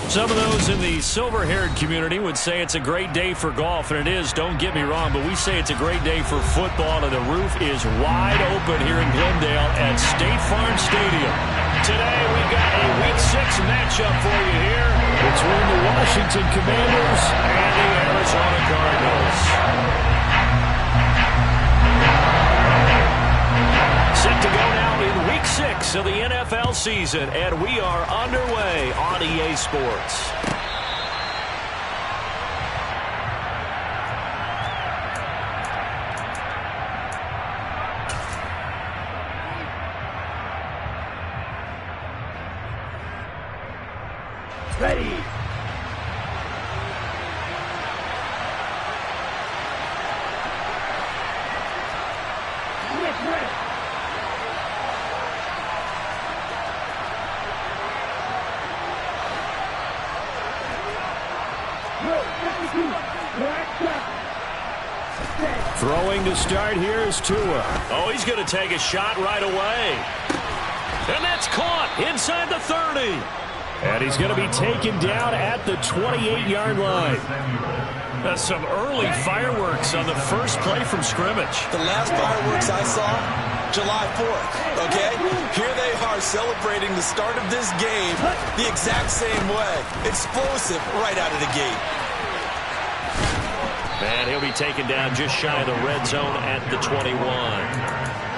Some of those in the silver-haired community would say it's a great day for golf, and it is, don't get me wrong, but we say it's a great day for football, and the roof is wide open here in Glendale at State Farm Stadium. Today we've got a Week 6 matchup for you here between the Washington Commanders and the Arizona Cardinals. Set to go now in Week 6 of the NFL season, and we are underway on EA Sports. Ready. Throwing to start here is Tua. Oh, he's going to take a shot right away. And that's caught inside the 30. And he's going to be taken down at the 28-yard line. That's some early fireworks on the first play from scrimmage. The last fireworks I saw, July 4th, okay? Here they are celebrating the start of this game the exact same way. Explosive right out of the gate. And he'll be taken down just shy of the red zone at the 21.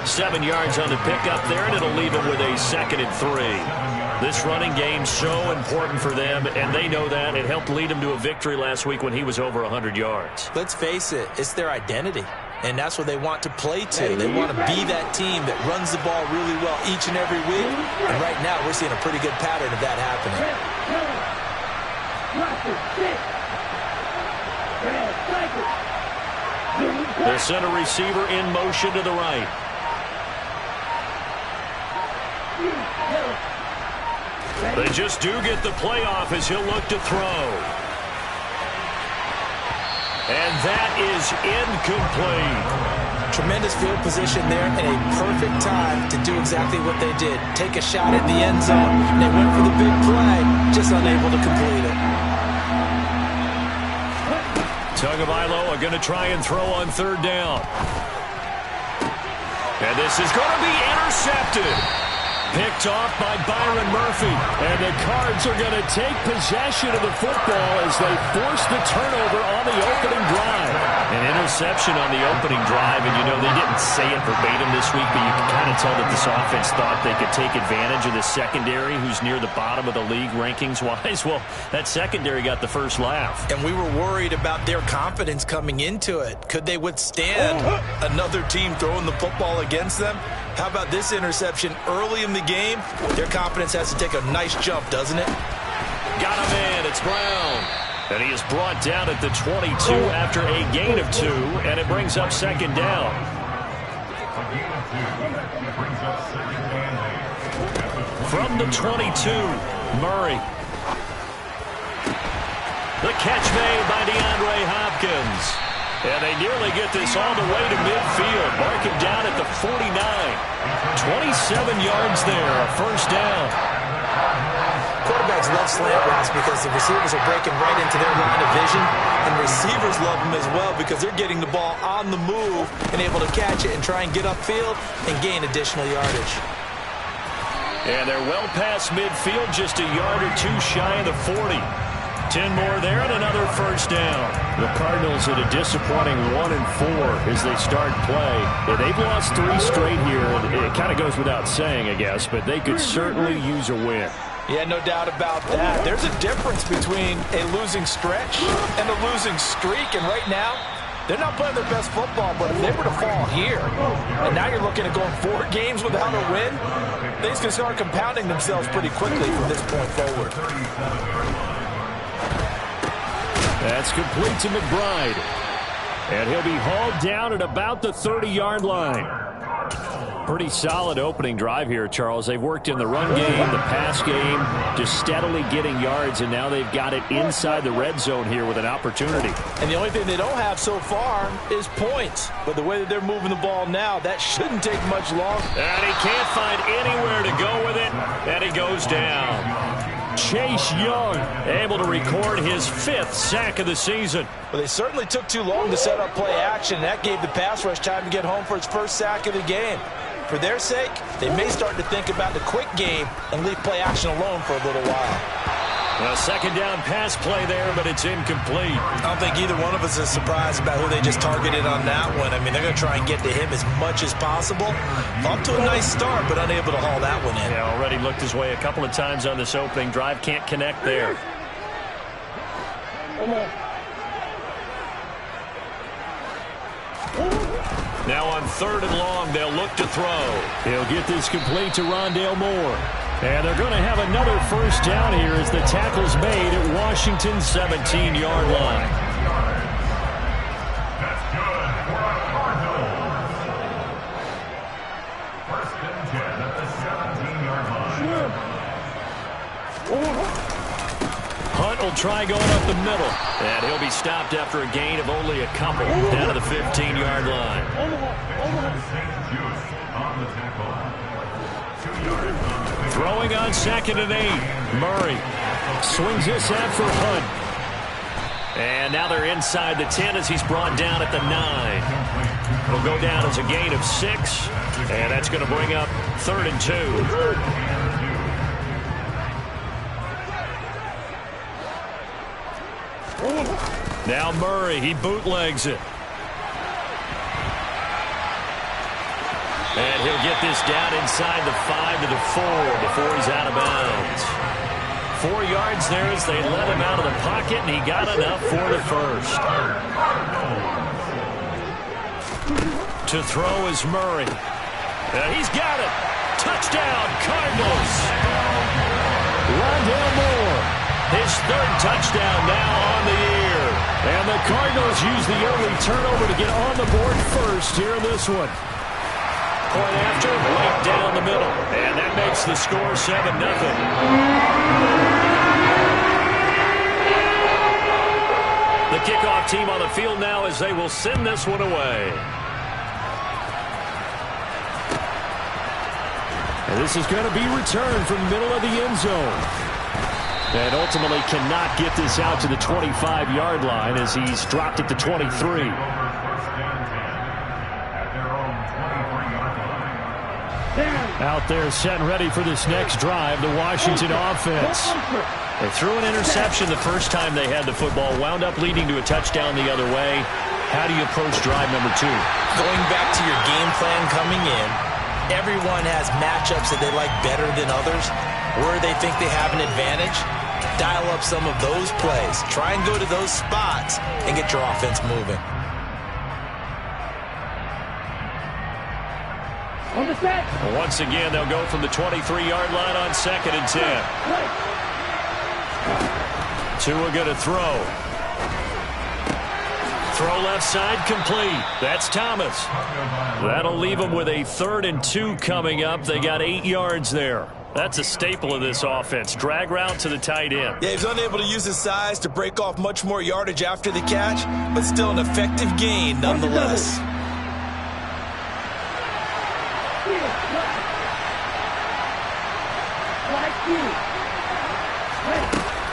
7 yards on the pickup there, and it'll leave him with a 2nd and 3. This running game so important for them, and they know that. It helped lead them to a victory last week when he was over 100 yards. Let's face it, it's their identity, and that's what they want to play to. They want to be that team that runs the ball really well each and every week, and right now we're seeing a pretty good pattern of that happening. The center receiver in motion to the right. They just do get the playoff as he'll look to throw. And that is incomplete. Tremendous field position there and a perfect time to do exactly what they did. Take a shot at the end zone. And they went for the big play, just unable to complete it. Tagovailoa are going to try and throw on 3rd down. And this is going to be intercepted. Picked off by Byron Murphy. And the Cards are going to take possession of the football as they force the turnover on the opening drive. An interception on the opening drive, and you know they didn't say it verbatim this week, but you can kind of tell that this offense thought they could take advantage of the secondary, who's near the bottom of the league rankings-wise. Well, that secondary got the first laugh. And we were worried about their confidence coming into it. Could they withstand another team throwing the football against them? How about this interception early in the game? Their confidence has to take a nice jump, doesn't it? Got him in. It's Brown. And he is brought down at the 22 after a gain of 2, and it brings up 2nd down. From the 22, Murray. The catch made by DeAndre Hopkins. And they nearly get this all the way to midfield. Mark him down at the 49. 27 yards there, a 1st down. Quarterbacks love slant routes because the receivers are breaking right into their line of vision, and receivers love them as well because they're getting the ball on the move and able to catch it and try and get upfield and gain additional yardage. And they're well past midfield, just a yard or 2 shy of the 40. 10 more there and another 1st down. The Cardinals at a disappointing 1-4 as they start play. Yeah, they've lost 3 straight here. It kind of goes without saying, I guess, but they could certainly use a win. Yeah, no doubt about that. There's a difference between a losing stretch and a losing streak, and right now, they're not playing their best football, but if they were to fall here, and now you're looking at going 4 games without a win, things can start compounding themselves pretty quickly from this point forward. That's complete to McBride. And he'll be hauled down at about the 30-yard line. Pretty solid opening drive here, Charles. They've worked in the run game, the pass game, just steadily getting yards, and now they've got it inside the red zone here with an opportunity. And the only thing they don't have so far is points. But the way that they're moving the ball now, that shouldn't take much longer. And he can't find anywhere to go with it, and he goes down. Chase Young able to record his 5th sack of the season. Well, they certainly took too long to set up play action. That gave the pass rush time to get home for its first sack of the game. For their sake, they may start to think about the quick game and leave play action alone for a little while. A second down pass play there, but it's incomplete. I don't think either one of us is surprised about who they just targeted on that one. I mean, they're going to try and get to him as much as possible. Off to a nice start, but unable to haul that one in. Yeah, already looked his way a couple of times on this opening drive. Can't connect there. Now on 3rd and long, they'll look to throw. He'll get this complete to Rondale Moore. And they're going to have another first down here as the tackle's made at Washington's 17-yard line. That's good for a Cardinals. First and 10 at the 17-yard line. Hunt will try going up the middle. And he'll be stopped after a gain of only a couple down to the 15-yard line. On the tackle. 2 yards. Throwing on 2nd and 8. Murray swings this out for Hunt. And now they're inside the 10 as he's brought down at the 9. It'll go down as a gain of 6. And that's going to bring up 3rd and 2. Now Murray, he bootlegs it. And he'll get this down inside the 5 to the 4 before he's out of bounds. 4 yards there as they let him out of the pocket, and he got enough for the first. To throw is Murray. He's got it. Touchdown, Cardinals. Rondale Moore, his 3rd touchdown now on the year. And the Cardinals use the early turnover to get on the board first here in this one. Point after, right down the middle. And that makes the score 7-0. The kickoff team on the field now as they will send this one away. And this is going to be returned from the middle of the end zone. And ultimately cannot get this out to the 25-yard line as he's dropped it to 23. Out there set and ready for this next drive, the Washington offense. They threw an interception the first time they had the football, wound up leading to a touchdown the other way. How do you approach drive number 2? Going back to your game plan coming in, everyone has matchups that they like better than others. Where they think they have an advantage, dial up some of those plays. Try and go to those spots and get your offense moving. Once again, they'll go from the 23-yard line on 2nd and 10. Tua going to throw. Throw left side complete. That's Thomas. That'll leave them with a 3rd and 2 coming up. They got 8 yards there. That's a staple of this offense. Drag route to the tight end. Yeah, he's unable to use his size to break off much more yardage after the catch, but still an effective gain nonetheless.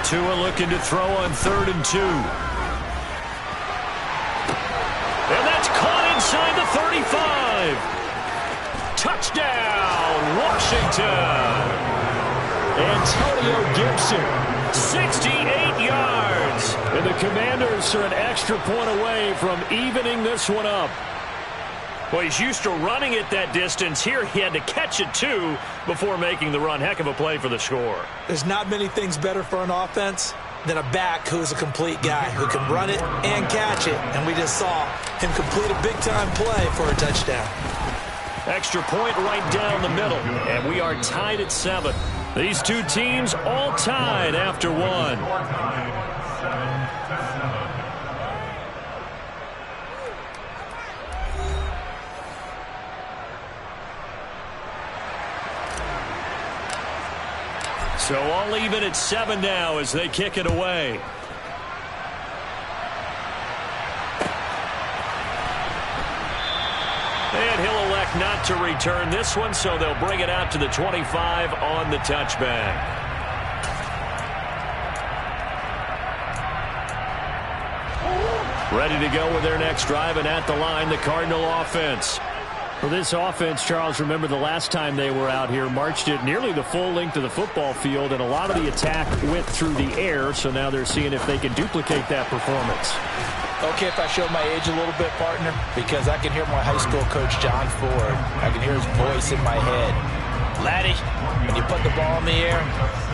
Tua looking to throw on 3rd and 2. And that's caught inside the 35. Touchdown, Washington. Antonio Gibson, 68 yards. And the Commanders are an extra point away from evening this one up. Well, he's used to running it that distance. Here he had to catch it, too, before making the run. Heck of a play for the score. There's not many things better for an offense than a back who's a complete guy who can run it and catch it. And we just saw him complete a big-time play for a touchdown. Extra point right down the middle. And we are tied at 7. These two teams all tied after 1. So all even at 7 now as they kick it away. And he'll elect not to return this one, so they'll bring it out to the 25 on the touchback. Ready to go with their next drive, and at the line, the Cardinal offense. For this offense, Charles, remember the last time they were out here, marched it nearly the full length of the football field, and a lot of the attack went through the air, so now they're seeing if they can duplicate that performance. Okay, if I show my age a little bit, partner, because I can hear my high school coach, John Ford. I can hear his voice in my head. Laddie, when you put the ball in the air,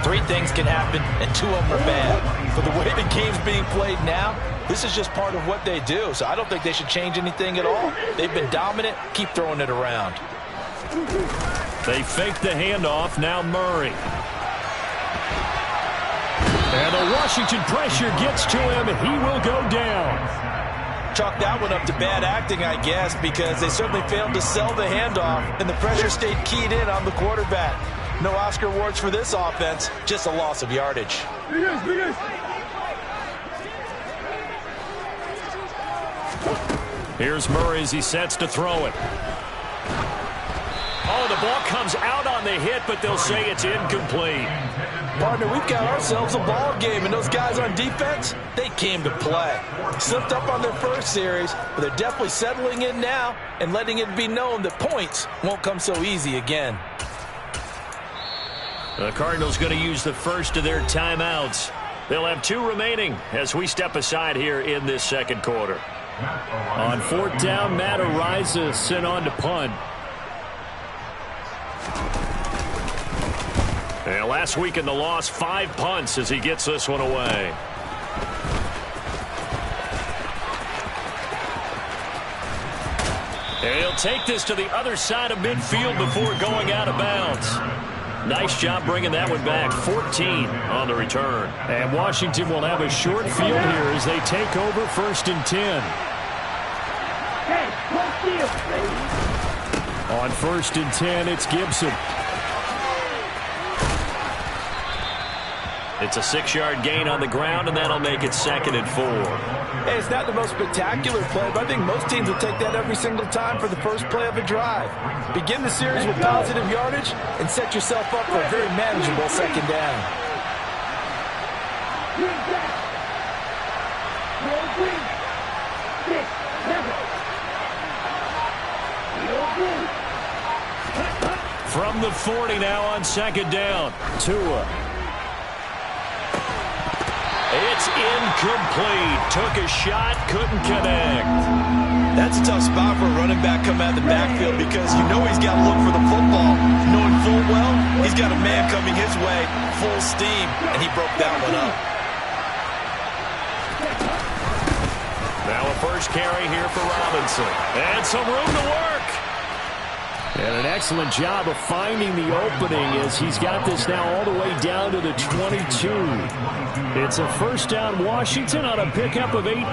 3 things can happen, and 2 of them are bad. For the way the game's being played now, this is just part of what they do, so I don't think they should change anything at all. They've been dominant. Keep throwing it around. They fake the handoff. Now Murray. And the Washington pressure gets to him. He will go down. Chalk that one up to bad acting, I guess, because they certainly failed to sell the handoff, and the pressure stayed keyed in on the quarterback. No Oscar awards for this offense, just a loss of yardage. Here's Murray as he sets to throw it. Oh, the ball comes out on the hit, but they'll say it's incomplete. Partner, we've got ourselves a ball game, and those guys on defense, they came to play. Slipped up on their first series, but they're definitely settling in now and letting it be known that points won't come so easy again. The Cardinals going to use the first of their timeouts. They'll have 2 remaining as we step aside here in this second quarter. On 4th down, Matt Araiza sent on to punt. And last week in the loss, 5 punts as he gets this one away. And he'll take this to the other side of midfield before going out of bounds. Nice job bringing that one back. 14 on the return. And Washington will have a short field here as they take over 1st and 10. On 1st and 10, it's Gibson. It's a 6-yard gain on the ground, and that'll make it 2nd and 4. Hey, it's not the most spectacular play, but I think most teams will take that every single time for the first play of a drive. Begin the series with positive yardage and set yourself up for a very manageable 2nd down. From the 40 now on 2nd down. Tua. It's incomplete. Took a shot, couldn't connect. That's a tough spot for a running back coming out of the backfield because you know he's got to look for the football. Knowing full well, he's got a man coming his way, full steam, and he broke that one up. Now a first carry here for Robinson. And some room to work. And an excellent job of finding the opening as he's got this now all the way down to the 22. It's a 1st down Washington on a pickup of 18.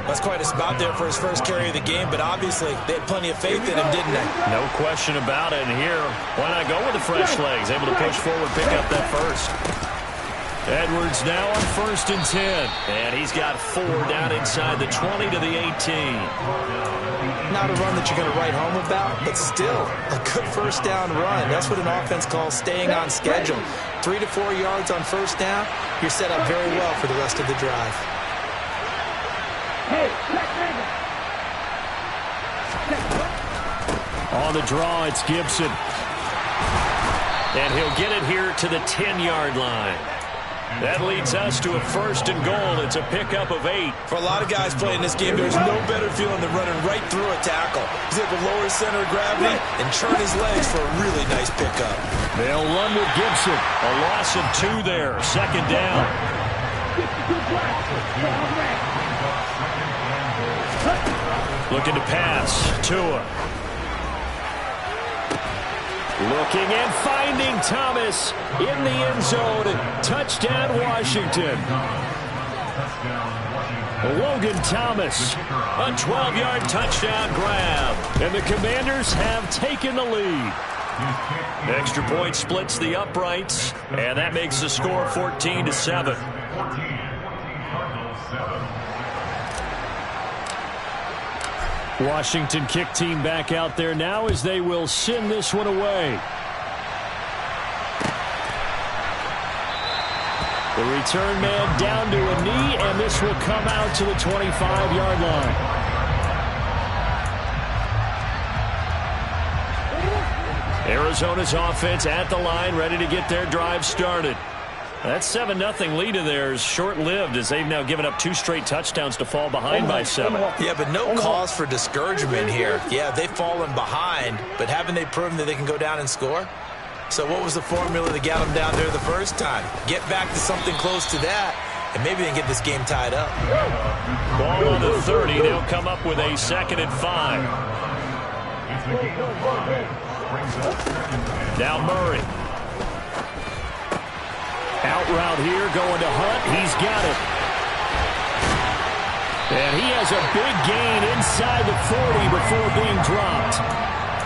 That's quite a spot there for his first carry of the game, but obviously they had plenty of faith in him, didn't they? No question about it. And here, why not go with the fresh legs? Able to push forward, pick up that first. Edwards now on 1st and 10. And he's got 4 down inside the 20 to the 18. Not a run that you're going to write home about, but still a good 1st down run. That's what an offense calls staying on schedule. 3 to 4 yards on 1st down, you're set up very well for the rest of the drive. On the draw, it's Gibson. And he'll get it here to the 10-yard line. That leads us to a 1st and goal. It's a pickup of 8. For a lot of guys playing this game, there's no better feeling than running right through a tackle. He's able to lower his center of gravity and turn his legs for a really nice pickup. They'll run with Gibson. A loss of 2 there. 2nd down. Looking to pass. Tua. Looking and finding Thomas in the end zone. Touchdown, Washington. Logan Thomas, a 12-yard touchdown grab. And the Commanders have taken the lead. Extra point splits the uprights, and that makes the score 14-7. Washington kick team back out there now as they will send this one away. The return man down to a knee, and this will come out to the 25-yard line. Arizona's offense at the line, ready to get their drive started. That 7-0 lead of theirs short-lived as they've now given up 2 straight touchdowns to fall behind by 7. Yeah, but no cause for discouragement here. Yeah, they've fallen behind, but haven't they proven that they can go down and score? So what was the formula that got them down there the first time? Get back to something close to that, and maybe they can get this game tied up. Ball on the 30. They'll come up with a 2nd and 5. Now Murray. Out route here, going to Hunt. He's got it. And he has a big gain inside the 40 before being dropped.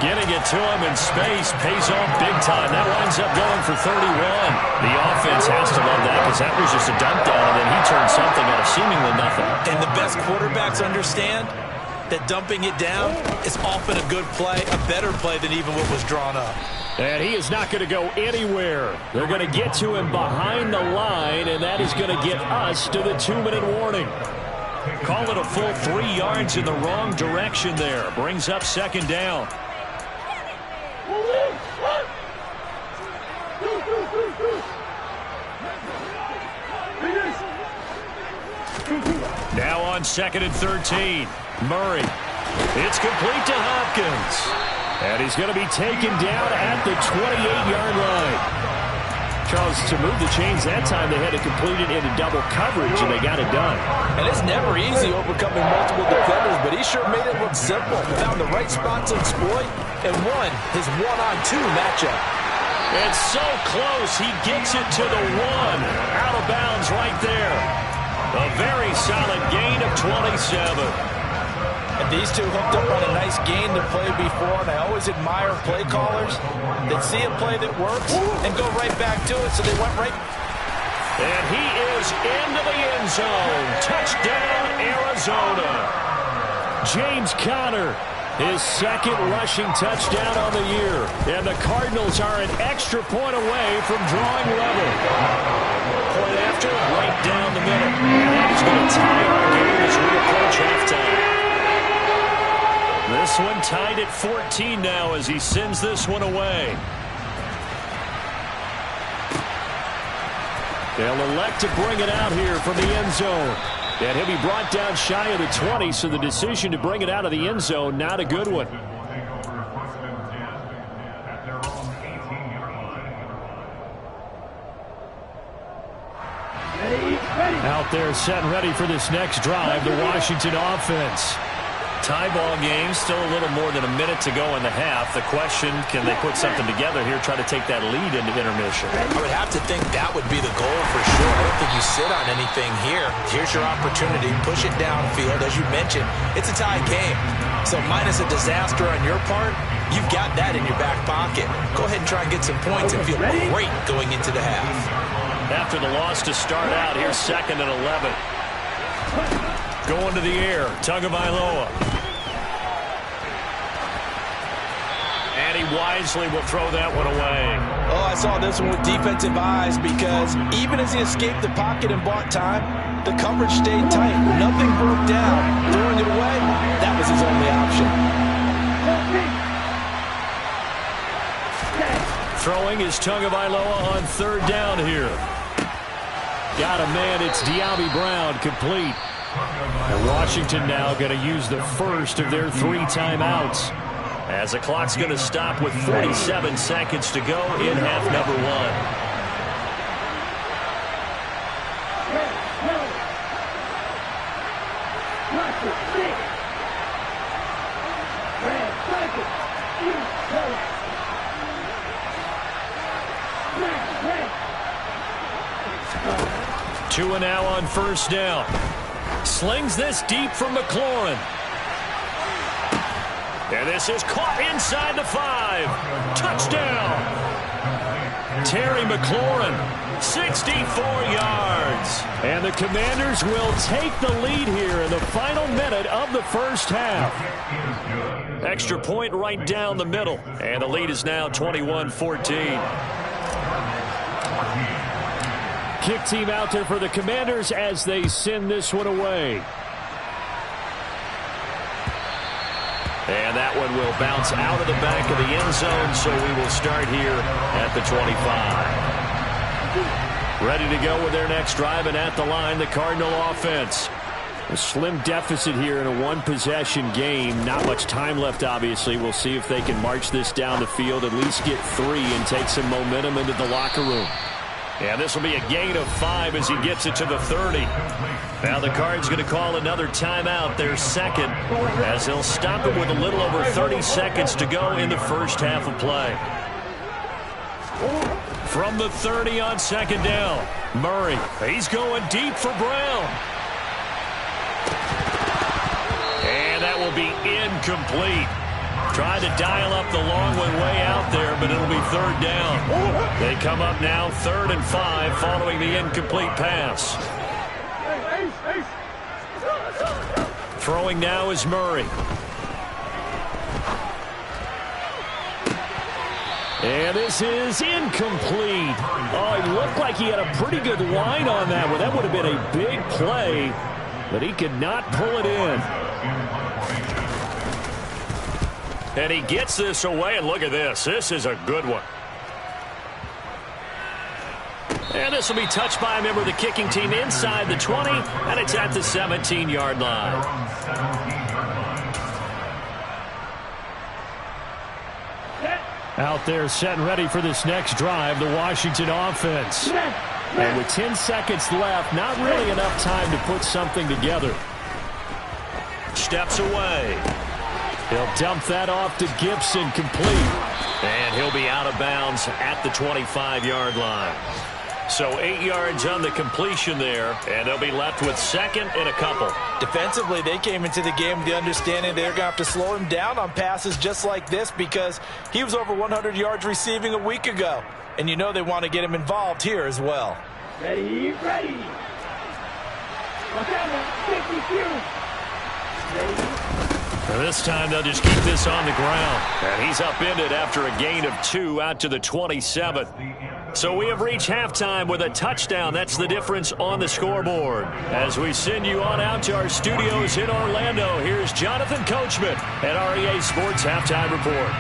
Getting it to him in space pays off big time. That winds up going for 31. The offense has to love that because that was just a dump down, and then he turned something out of seemingly nothing. And the best quarterbacks understand that dumping it down is often a good play, a better play than even what was drawn up. And he is not going to go anywhere. They're going to get to him behind the line, and that is going to get us to the 2-minute warning. Call it a full 3 yards in the wrong direction there. Brings up 2nd down. Now on 2nd and 13. Murray. It's complete to Hopkins. And he's going to be taken down at the 28-yard line. Charles, to move the chains that time, they had to complete it into double coverage, and they got it done. And it's never easy overcoming multiple defenders, but he sure made it look simple. Found the right spot to exploit and won his 1-on-2 matchup. It's so close. He gets it to the 1. Out of bounds right there. A very solid gain of 27. And these two hooked up on a nice gain to play before, and I always admire play callers that see a play that works and go right back to it, so they went right. And he is into the end zone. Touchdown, Arizona. James Conner, his 2nd rushing touchdown on the year. And the Cardinals are an extra point away from drawing level. Point after, right down the middle. And that is going to tie our game as we approach halftime. This one tied at 14 now as he sends this one away. They'll elect to bring it out here from the end zone. And he'll be brought down shy of the 20, so the decision to bring it out of the end zone, not a good one. Out there set and ready for this next drive, the Washington offense. Tie ball game, still a little more than a minute to go in the half. The question, can they put something together here, try to take that lead into intermission? I would have to think that would be the goal for sure. I don't think you sit on anything here. Here's your opportunity. Push it downfield. As you mentioned, it's a tie game. So minus a disaster on your part, you've got that in your back pocket. Go ahead and try and get some points and feel great going into the half. After the loss to start out, here's 2nd and 11. Going to the air, Tagovailoa. And he wisely will throw that one away. Oh, I saw this one with defensive eyes because even as he escaped the pocket and bought time, the coverage stayed tight. Nothing broke down. Throwing it away, that was his only option. Throwing is Tagovailoa on 3rd down here. Got a man, it's De'Ami Brown, complete. And Washington now going to use the first of their 3 timeouts. As the clock's going to stop with 47 seconds to go in half number 1. Tua now on 1st down. Slings this deep from McLaurin. And this is caught inside the 5. Touchdown. Terry McLaurin, 64 yards. And the Commanders will take the lead here in the final minute of the first half. Extra point right down the middle. And the lead is now 21-14. kick team out there for the Commanders as they send this one away. And that one will bounce out of the back of the end zone, so we will start here at the 25. Ready to go with their next drive, and at the line, the Cardinal offense. A slim deficit here in a one-possession game. Not much time left, obviously. We'll see if they can march this down the field, at least get 3 and take some momentum into the locker room. And this will be a gain of 5 as he gets it to the 30. Now the Cards going to call another timeout, their second, as they'll stop it with a little over 30 seconds to go in the first half of play. From the 30 on second down, Murray. He's going deep for Brown. And that will be incomplete. Tried to dial up the long one way out there, but it'll be third down. They come up now 3rd and 5 following the incomplete pass. Throwing now is Murray. And this is incomplete. Oh, it looked like he had a pretty good line on that one. That would have been a big play, but he could not pull it in. And he gets this away, and look at this. This is a good one. And this will be touched by a member of the kicking team inside the 20, and it's at the 17-yard line. Out there set and ready for this next drive, the Washington offense. And with 10 seconds left, not really enough time to put something together. Steps away. He'll dump that off to Gibson, complete. And he'll be out of bounds at the 25-yard line. So 8 yards on the completion there, and they'll be left with second and a couple. Defensively, they came into the game with the understanding they're going to have to slow him down on passes just like this because he was over 100 yards receiving a week ago. And you know they want to get him involved here as well. Ready. Ready. And this time they'll just keep this on the ground. And he's upended after a gain of 2 out to the 27. So we have reached halftime with a touchdown. That's the difference on the scoreboard. As we send you on out to our studios in Orlando, here's Jonathan Coachman at REA Sports Halftime Report.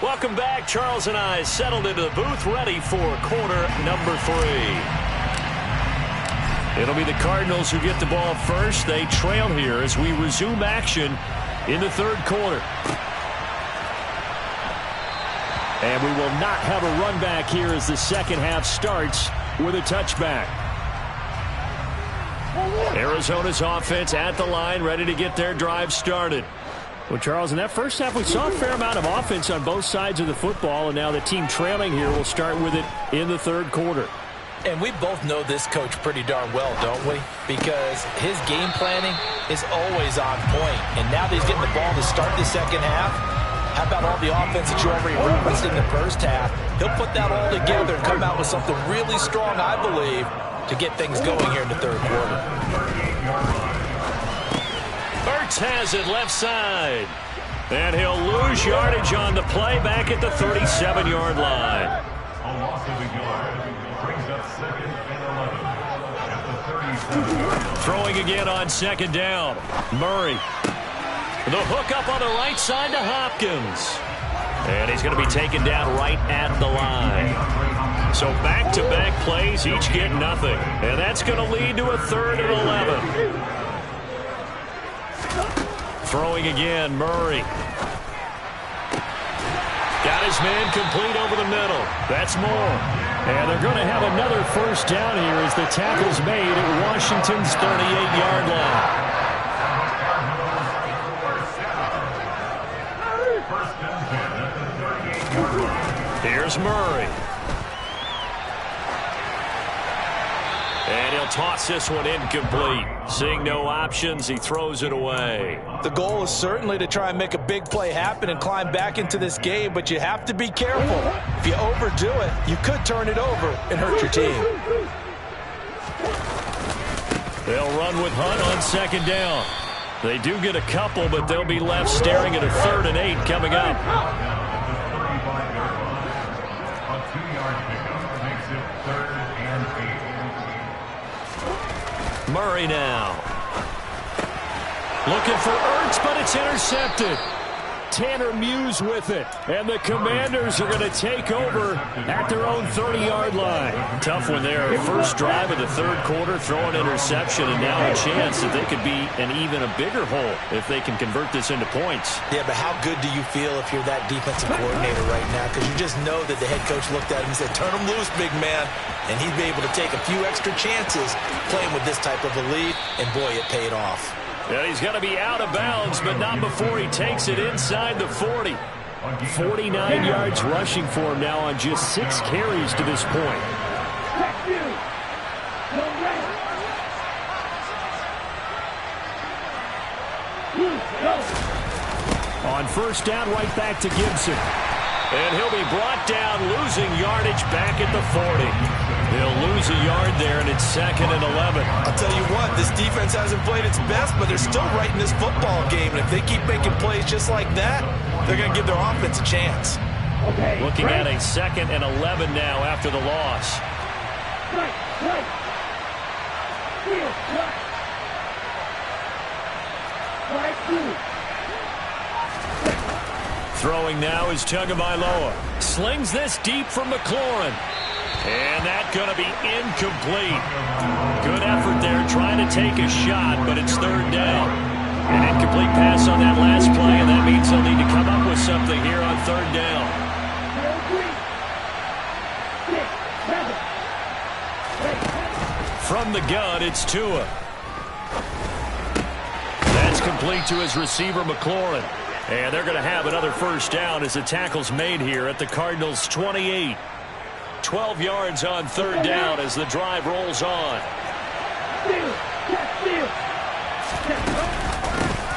Welcome back. Charles and I settled into the booth, ready for quarter number 3. It'll be the Cardinals who get the ball first. They trail here as we resume action in the third quarter. And we will not have a run back here as the second half starts with a touchback. Arizona's offense at the line, ready to get their drive started. Well, Charles, in that first half, we saw a fair amount of offense on both sides of the football, and now the team trailing here will start with it in the third quarter. And we both know this coach pretty darn well, don't we? Because his game planning is always on point. And now that he's getting the ball to start the second half, how about all the offense that you already referenced in the first half? He'll put that all together and come out with something really strong, I believe, to get things going here in the third quarter. Burks has it left side. And he'll lose yardage on the play back at the 37-yard line. A loss of a yard brings up 2nd and 11 at the 37. Throwing again on second down. Murray. The hook up on the right side to Hopkins. And he's going to be taken down right at the line. So back-to-back plays, each get nothing. And that's going to lead to a 3rd and 11. Throwing again, Murray. Got his man complete over the middle. That's more. And they're going to have another first down here as the tackle's made at Washington's 38-yard line. Here's Murray. And he'll toss this one incomplete. Seeing no options, he throws it away. The goal is certainly to try and make a big play happen and climb back into this game, but you have to be careful. If you overdo it, you could turn it over and hurt your team. They'll run with Hunt on second down. They do get a couple, but they'll be left staring at a 3rd and 8 coming up. A 2-yard pickup makes it 3rd and 8. Murray now. Looking for Ertz, but it's intercepted. Tanner Muse with it. And the Commanders are going to take over at their own 30-yard line. Tough one there. First drive of the 3rd quarter, throw an interception, and now a chance that they could be an even a bigger hole if they can convert this into points. Yeah, but how good do you feel if you're that defensive coordinator right now? Because you just know that the head coach looked at him and said, turn him loose, big man. And he'd be able to take a few extra chances playing with this type of a lead, and boy, it paid off. Yeah, he's going to be out of bounds, but not before he takes it inside the 40. 49 yards rushing for him now on just 6 carries to this point. On first down, right back to Gibson. And he'll be brought down, losing yardage back at the 40. They'll lose a yard there, and it's 2nd and 11. I'll tell you what, this defense hasn't played its best, but they're still right in this football game. And if they keep making plays just like that, they're going to give their offense a chance. Looking at a 2nd and 11 now after the loss. Throwing now is Tagovailoa. Slings this deep from McLaurin. And that's going to be incomplete. Good effort there trying to take a shot, but it's 3rd down. An incomplete pass on that last play, and that means they'll need to come up with something here on 3rd down. From the gun, it's Tua. That's complete to his receiver, McLaurin. And they're going to have another first down as the tackle's made here at the Cardinals' 28. 12 yards on 3rd down as the drive rolls on.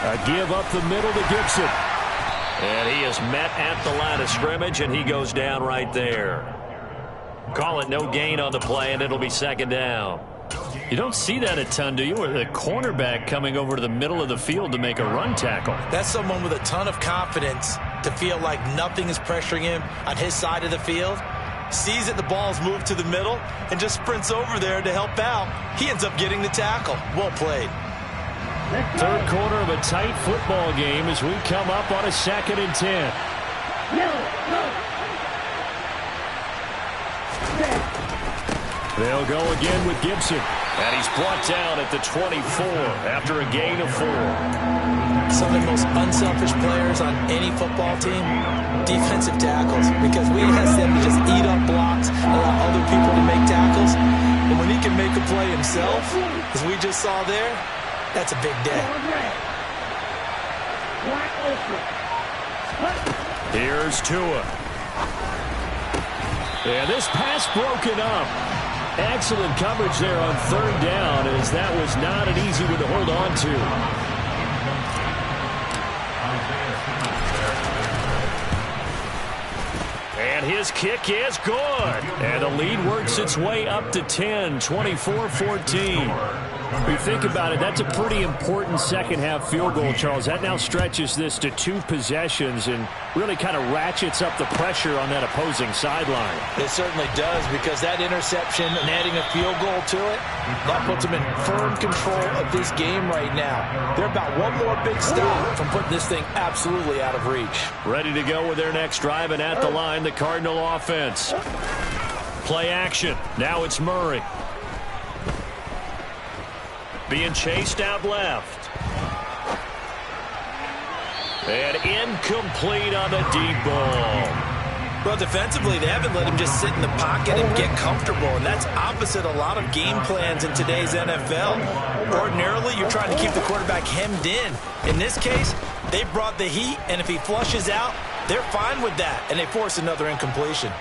A give up the middle to Gibson. And he is met at the line of scrimmage, and he goes down right there. Call it no gain on the play, and it'll be 2nd down. You don't see that a ton, do you? Or the cornerback coming over to the middle of the field to make a run tackle. That's someone with a ton of confidence to feel like nothing is pressuring him on his side of the field. Sees that the ball's moved to the middle and just sprints over there to help out. He ends up getting the tackle. Well played. 3rd quarter of a tight football game as we come up on a 2nd and 10. They'll go again with Gibson. And he's brought down at the 24 after a gain of 4. Some of the most unselfish players on any football team, defensive tackles, because we ask them to just eat up blocks, allow other people to make tackles. And when he can make a play himself, as we just saw there, that's a big day. Here's Tua. And this pass broken up. Excellent coverage there on 3rd down, as that was not an easy one to hold on to. And his kick is good. And the lead works its way up to 10, 24-14. You think about it, that's a pretty important second-half field goal, Charles. That now stretches this to 2 possessions and really kind of ratchets up the pressure on that opposing sideline. It certainly does, because that interception and adding a field goal to it, that puts them in firm control of this game right now. They're about one more big stop from putting this thing absolutely out of reach. Ready to go with their next drive, and at the line, the Cardinal offense. Play action. Now it's Murray. Being chased out left. And incomplete on the deep ball. Well, defensively, they haven't let him just sit in the pocket and get comfortable, and that's opposite a lot of game plans in today's NFL. Ordinarily, you're trying to keep the quarterback hemmed in. In this case, they brought the heat, and if he flushes out, they're fine with that, and they force another incompletion.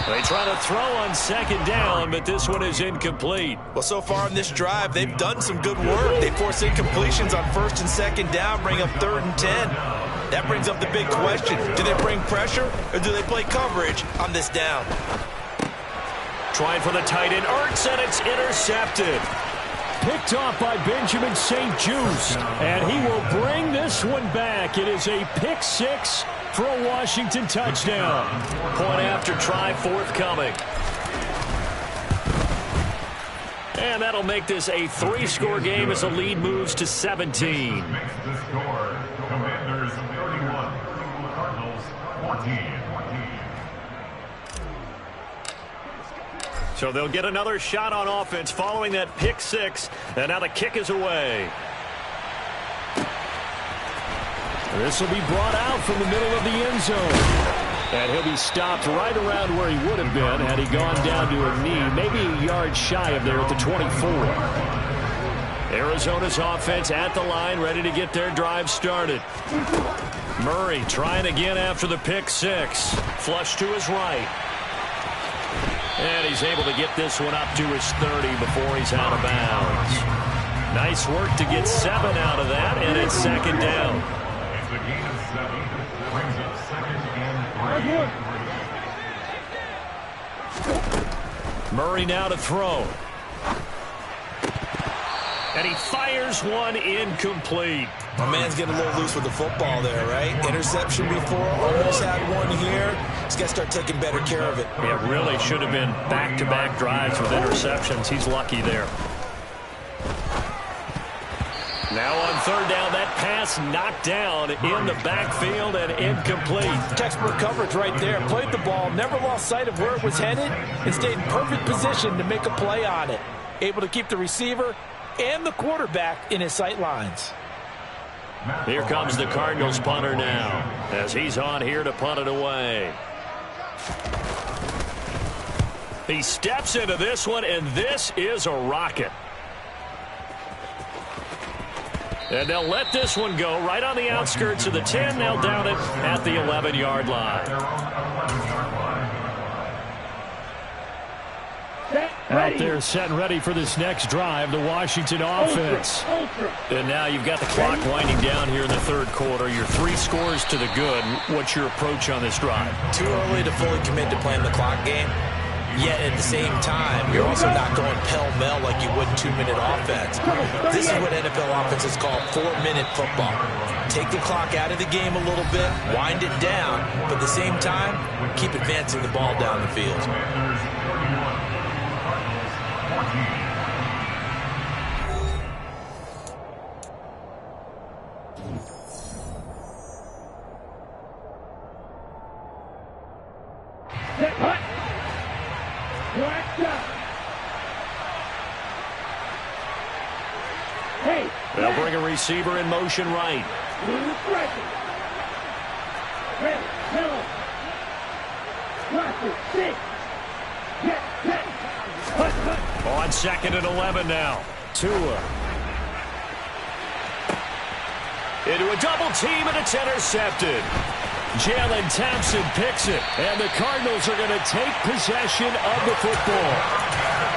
They try to throw on 2nd down, but this one is incomplete. Well, so far in this drive, they've done some good work. They force incompletions on 1st and 2nd down, bring up 3rd and 10. That brings up the big question. Do they bring pressure, or do they play coverage on this down? Trying for the tight end, Ertz, and it's intercepted. picked off by Benjamin St-Juste, and he will bring this one back. It is a pick six for a Washington touchdown. Point after try forthcoming. And that'll make this a 3-score game as the lead moves to 17. Makes the score. Commanders 31, Cardinals 14. So they'll get another shot on offense following that pick six, and now the kick is away. This will be brought out from the middle of the end zone. And he'll be stopped right around where he would have been had he gone down to a knee, maybe a yard shy of there at the 24. Arizona's offense at the line, ready to get their drive started. Murray trying again after the pick six. Flush to his right. And he's able to get this one up to his 30 before he's out of bounds. Nice work to get 7 out of that, and it's second down. It's a gain of 7. Brings up second and 3. Murray now to throw. And he fires one incomplete. My man's getting a little loose with the football there, right? Interception before, almost had one here. He's got to start taking better care of it. It really should have been back-to-back drives with interceptions. He's lucky there. Now on third down, that pass knocked down in the backfield and incomplete. Textbook coverage right there. Played the ball, never lost sight of where it was headed, and stayed in perfect position to make a play on it. Able to keep the receiver and the quarterback in his sight lines. Here comes the Cardinals punter now, as he's on here to punt it away. He steps into this one, and this is a rocket. And they'll let this one go right on the outskirts of the 10. They'll down it at the 11-yard line. Out there set and ready for this next drive, the Washington offense. And now you've got the clock winding down here in the third quarter. You're 3 scores to the good. What's your approach on this drive? Too early to fully commit to playing the clock game. Yet at the same time, you're also not going pell-mell like you would 2-minute offense. This is what NFL offenses call 4-minute football. Take the clock out of the game a little bit, wind it down, but at the same time, keep advancing the ball down the field. They'll bring a receiver in motion right. On second and 11 now. Tua. Into a double team, and it's intercepted. Jalen Thompson picks it, and the Cardinals are going to take possession of the football.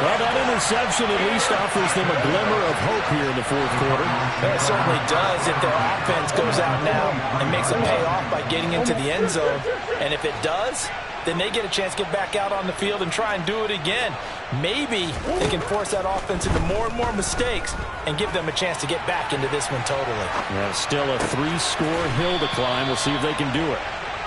Well, that interception at least offers them a glimmer of hope here in the fourth quarter. It certainly does if their offense goes out now and makes a payoff by getting into the end zone. And if it does, then they get a chance to get back out on the field and try and do it again. Maybe they can force that offense into more and more mistakes and give them a chance to get back into this one totally. Yeah, still a 3-score hill to climb. We'll see if they can do it.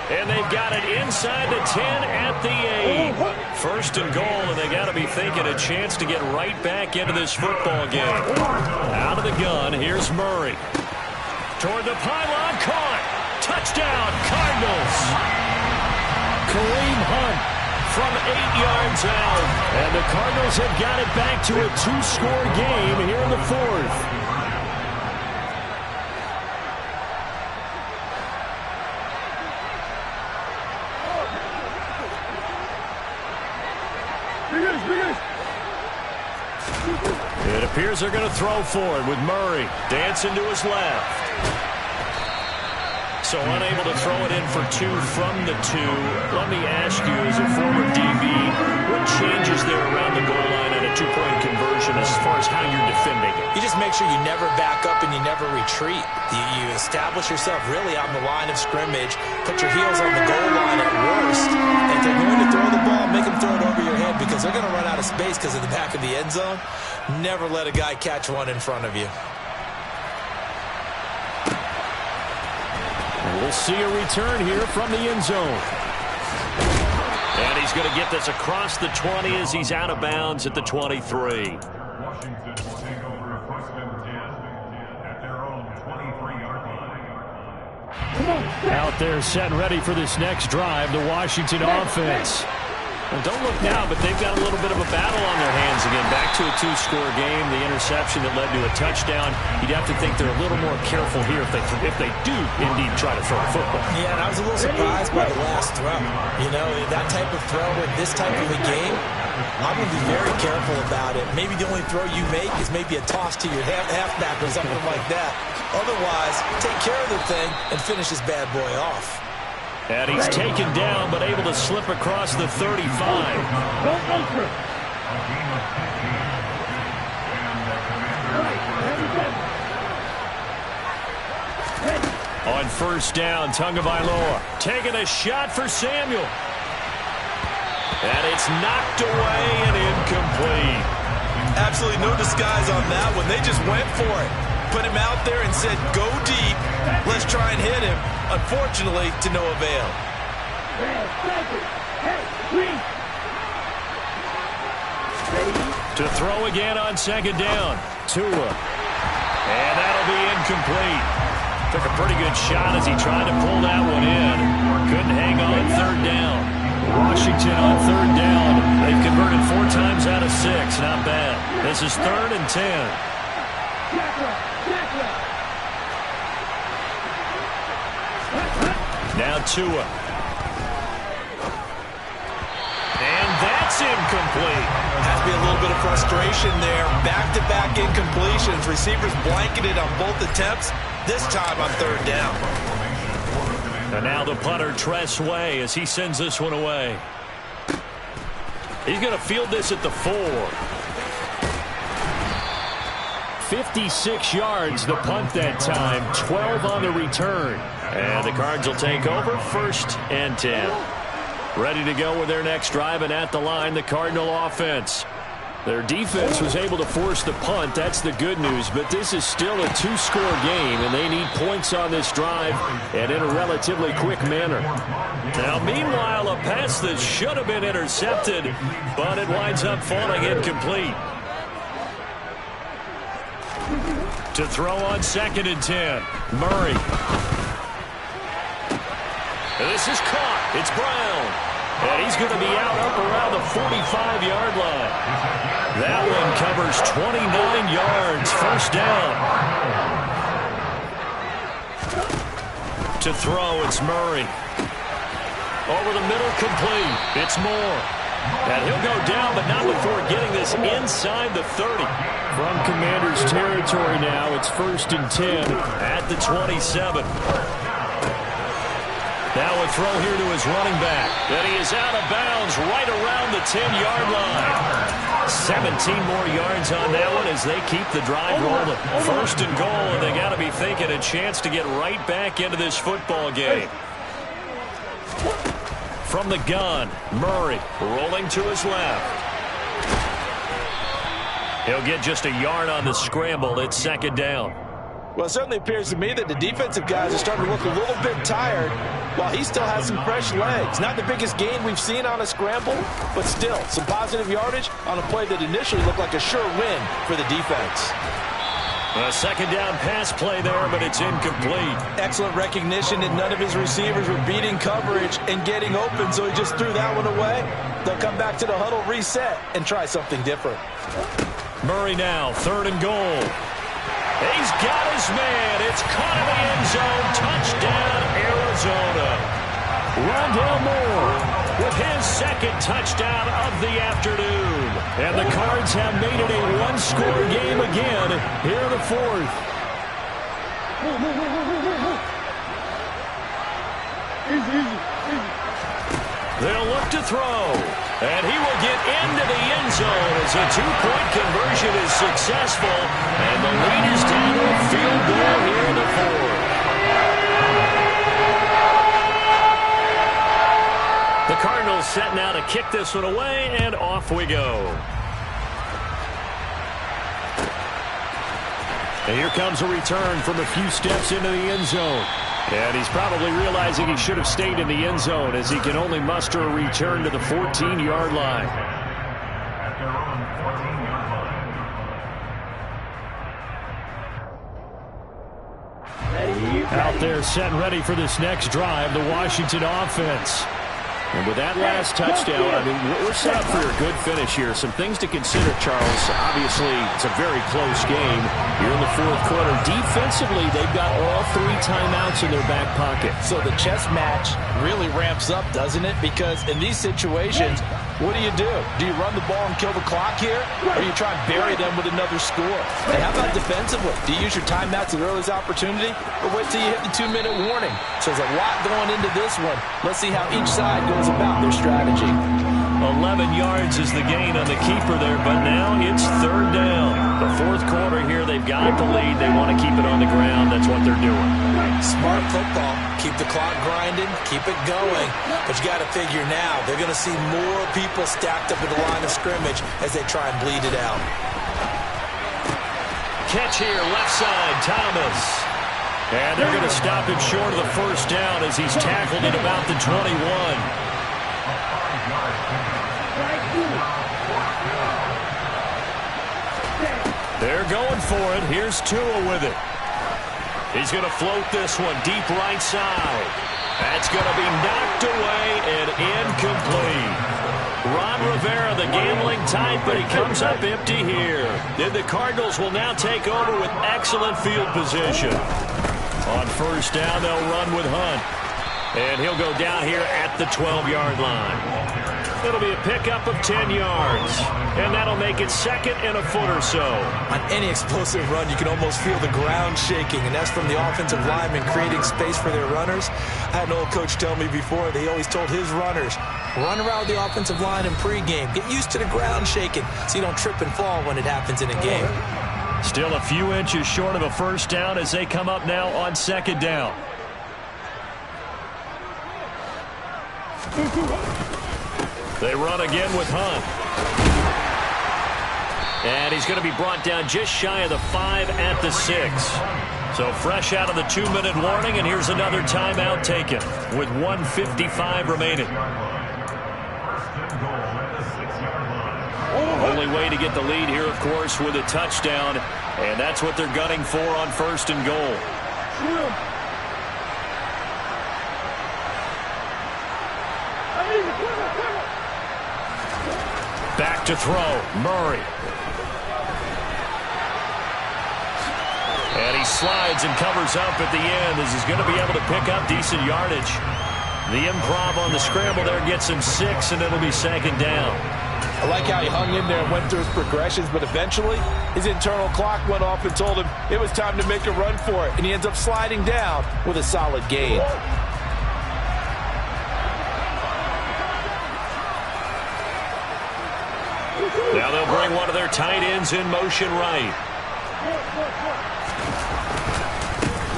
And they've got it inside the 10 at the 8. First and goal, and they got to be thinking a chance to get right back into this football game. Out of the gun, here's Murray. Toward the pylon, caught. Touchdown, Cardinals. Kareem Hunt From 8 yards out. And the Cardinals have got it back to a 2-score game here in the fourth. It appears they're going to throw for it with Murray dancing to his left. So unable to throw it in for 2 from the 2. Let me ask you, as a former DB, what changes there around the goal line on a 2-point conversion as far as how you're defending it? You just make sure you never back up and you never retreat. You establish yourself really on the line of scrimmage, put your heels on the goal line at worst, and if they're going to throw the ball, make them throw it over your head because they're going to run out of space because of the back of the end zone. Never let a guy catch one in front of you. We'll see a return here from the end zone. And he's going to get this across the 20 as he's out of bounds at the 23. Washington will take over first and 10 at their own 23-yard line. Out there set and ready for this next drive, the Washington offense. Well, don't look now, but they've got a little bit of a battle on their hands again. Back to a two-score game, the interception that led to a touchdown. You'd have to think they're a little more careful here if they do indeed try to throw a football. Yeah, and I was a little surprised by the last throw. You know, that type of throw in this type of a game, I'm going to be very careful about it. Maybe the only throw you make is maybe a toss to your halfback or something like that. Otherwise, take care of the thing and finish this bad boy off. And he's taken down, but able to slip across the 35. On first down, Tagovailoa taking a shot for Samuel. And it's knocked away and incomplete. Absolutely no disguise on that one. They just went for it. Put him out there and said, go deep. Let's try and hit him. Unfortunately, to no avail. To throw again on second down. Tua. And that'll be incomplete. Took a pretty good shot as he tried to pull that one in. Couldn't hang on third down. Washington on third down. They've converted 4 times out of 6. Not bad. This is 3rd and 10. Now Tua. And that's incomplete. Has to be a little bit of frustration there. Back-to-back incompletions. Receivers blanketed on both attempts. This time on third down. And now the punter, Tress Way, as he sends this one away. He's going to field this at the 4. 56 yards the punt that time. 12 on the return. And the Cards will take over 1st and 10. Ready to go with their next drive, and at the line, the Cardinal offense. Their defense was able to force the punt. That's the good news, but this is still a 2-score game, and they need points on this drive and in a relatively quick manner. Now, meanwhile, a pass that should have been intercepted, but it winds up falling incomplete. To throw on 2nd and 10, Murray. This is caught. It's Brown. And he's going to be out up around the 45-yard line. That one covers 29 yards. First down. To throw, it's Murray. Over the middle, complete. It's Moore. And he'll go down, but not before getting this inside the 30. From Commander's territory now, it's 1st and 10 at the 27. Now a throw here to his running back. And he is out of bounds right around the 10-yard line. 17 more yards on that one as they keep the drive rolling. 1st and goal, and they got to be thinking a chance to get right back into this football game. From the gun, Murray rolling to his left. He'll get just a yard on the scramble. It's 2nd down. Well, it certainly appears to me that the defensive guys are starting to look a little bit tired while he still has some fresh legs. Not the biggest gain we've seen on a scramble, but still some positive yardage on a play that initially looked like a sure win for the defense. A 2nd down pass play there, but it's incomplete. Excellent recognition that none of his receivers were beating coverage and getting open, so he just threw that one away. They'll come back to the huddle, reset, and try something different. Murray now, 3rd and goal. He's got his man. It's caught in the end zone. Touchdown, Arizona. Rondale Moore with his 2nd touchdown of the afternoon. And the Cards have made it a 1-score game again here in the 4th. They'll look to throw. And he will get into the end zone as a 2-point conversion is successful. And the lead is down to a field goal here in the 4th. The Cardinals Cardinals set now to kick this one away, and off we go. And here comes a return from a few steps into the end zone. And he's probably realizing he should have stayed in the end zone as he can only muster a return to the 14-yard line. At their own 14-yard line. Out there set and ready for this next drive, the Washington offense. And with that last touchdown, I mean, we're set up for a good finish here. Some things to consider, Charles. Obviously, it's a very close game. You're in the fourth quarter. Defensively, they've got all 3 timeouts in their back pocket. So the chess match really ramps up, doesn't it? Because in these situations, what do? Do you run the ball and kill the clock here? Or you try and bury them with another score? And how about defensively? Do you use your timeouts at the earliest opportunity? Or wait till you hit the 2-minute warning? So there's a lot going into this one. Let's see how each side goes about their strategy. 11 yards is the gain on the keeper there, but now it's third down. The fourth quarter here, they've got the lead. They want to keep it on the ground. That's what they're doing. Smart football. Keep the clock grinding. Keep it going. But you got to figure now, they're going to see more people stacked up at the line of scrimmage as they try and bleed it out. Catch here, left side, Thomas. And they're going to stop him short of the first down as he's tackled at about the 21. They're going for it. Here's Tua with it. He's going to float this one deep right side. That's going to be knocked away and incomplete. Ron Rivera, the gambling type, but he comes up empty here. Then the Cardinals will now take over with excellent field position. On first down, they'll run with Hunt. And he'll go down here at the 12-yard line. It'll be a pickup of 10 yards. And that'll make it second and a foot or so. On any explosive run, you can almost feel the ground shaking, and that's from the offensive linemen creating space for their runners. I had an old coach tell me before, they always told his runners, run around the offensive line in pregame. Get used to the ground shaking so you don't trip and fall when it happens in a game. Still a few inches short of a first down as they come up now on second down. They run again with Hunt. And he's going to be brought down just shy of the 5 at the 6. So fresh out of the 2-minute warning, and here's another timeout taken with 1:55 remaining. Only way to get the lead here, of course, with a touchdown. And that's what they're gunning for on first and goal. Back to throw, Murray. And he slides and covers up at the end as he's going to be able to pick up decent yardage. The improv on the scramble there gets him 6, and it'll be second down. I like how he hung in there and went through his progressions, but eventually his internal clock went off and told him it was time to make a run for it, and he ends up sliding down with a solid gain. Now they'll bring one of their tight ends in motion right.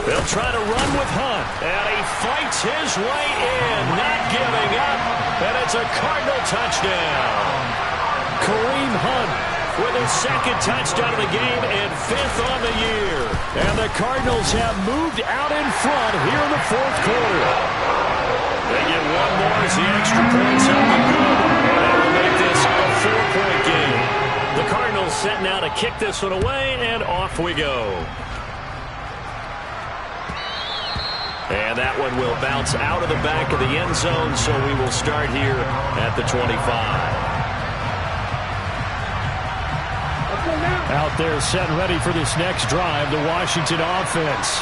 They'll try to run with Hunt, and he fights his way in, not giving up, and it's a Cardinal touchdown. Kareem Hunt with his second touchdown of the game and 5th on the year. And the Cardinals have moved out in front here in the fourth quarter. They get one more as the extra point's up and good, and that will make this a 4-point game. The Cardinals set now to kick this one away, and off we go. And that one will bounce out of the back of the end zone, so we will start here at the 25. Out there set and ready for this next drive, the Washington offense.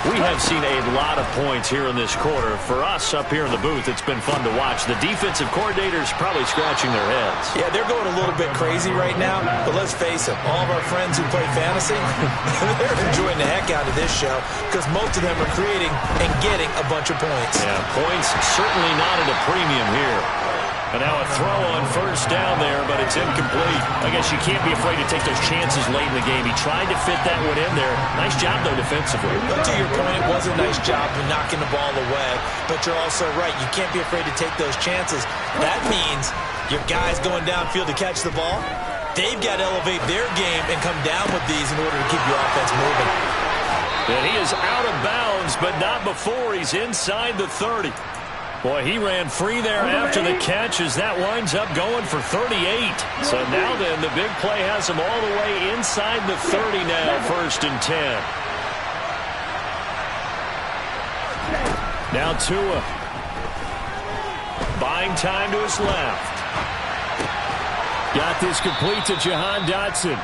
We have seen a lot of points here in this quarter. For us up here in the booth, it's been fun to watch. The defensive coordinators probably scratching their heads. Yeah, they're going a little bit crazy right now, but let's face it, all of our friends who play fantasy, they're enjoying the heck out of this show because most of them are creating and getting a bunch of points. Yeah, points certainly not at a premium here. And now a throw on first down there, but it's incomplete. I guess you can't be afraid to take those chances late in the game. He tried to fit that one in there. Nice job, though, defensively. But to your point, it was a nice job of knocking the ball away. But you're also right. You can't be afraid to take those chances. That means your guys going downfield to catch the ball, they've got to elevate their game and come down with these in order to keep your offense moving. And he is out of bounds, but not before he's inside the 30. Boy, he ran free there after the catch as that winds up going for 38. So now then, the big play has him all the way inside the 30 now, 1st and 10. Now Tua. Buying time to his left. Got this complete to Jahan Dotson.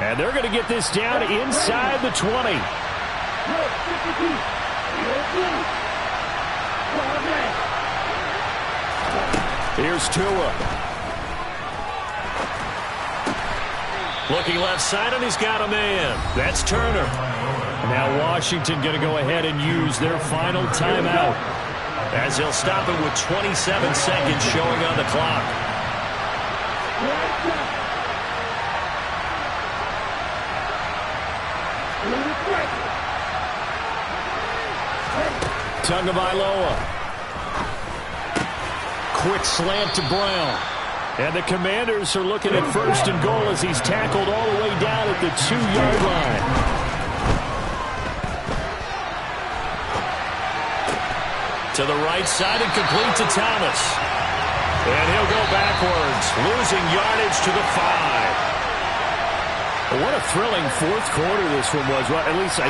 And they're going to get this down inside the 20. Here's Tua. Looking left side, and he's got a man. That's Turner. Now Washington going to go ahead and use their final timeout, as they'll stop it with 27 seconds showing on the clock. Tagovailoa. Quick slant to Brown. And the Commanders are looking at 1st and goal as he's tackled all the way down at the 2-yard line. To the right side and complete to Thomas. And he'll go backwards, losing yardage to the 5. What a thrilling 4th quarter this one was. Well, at least I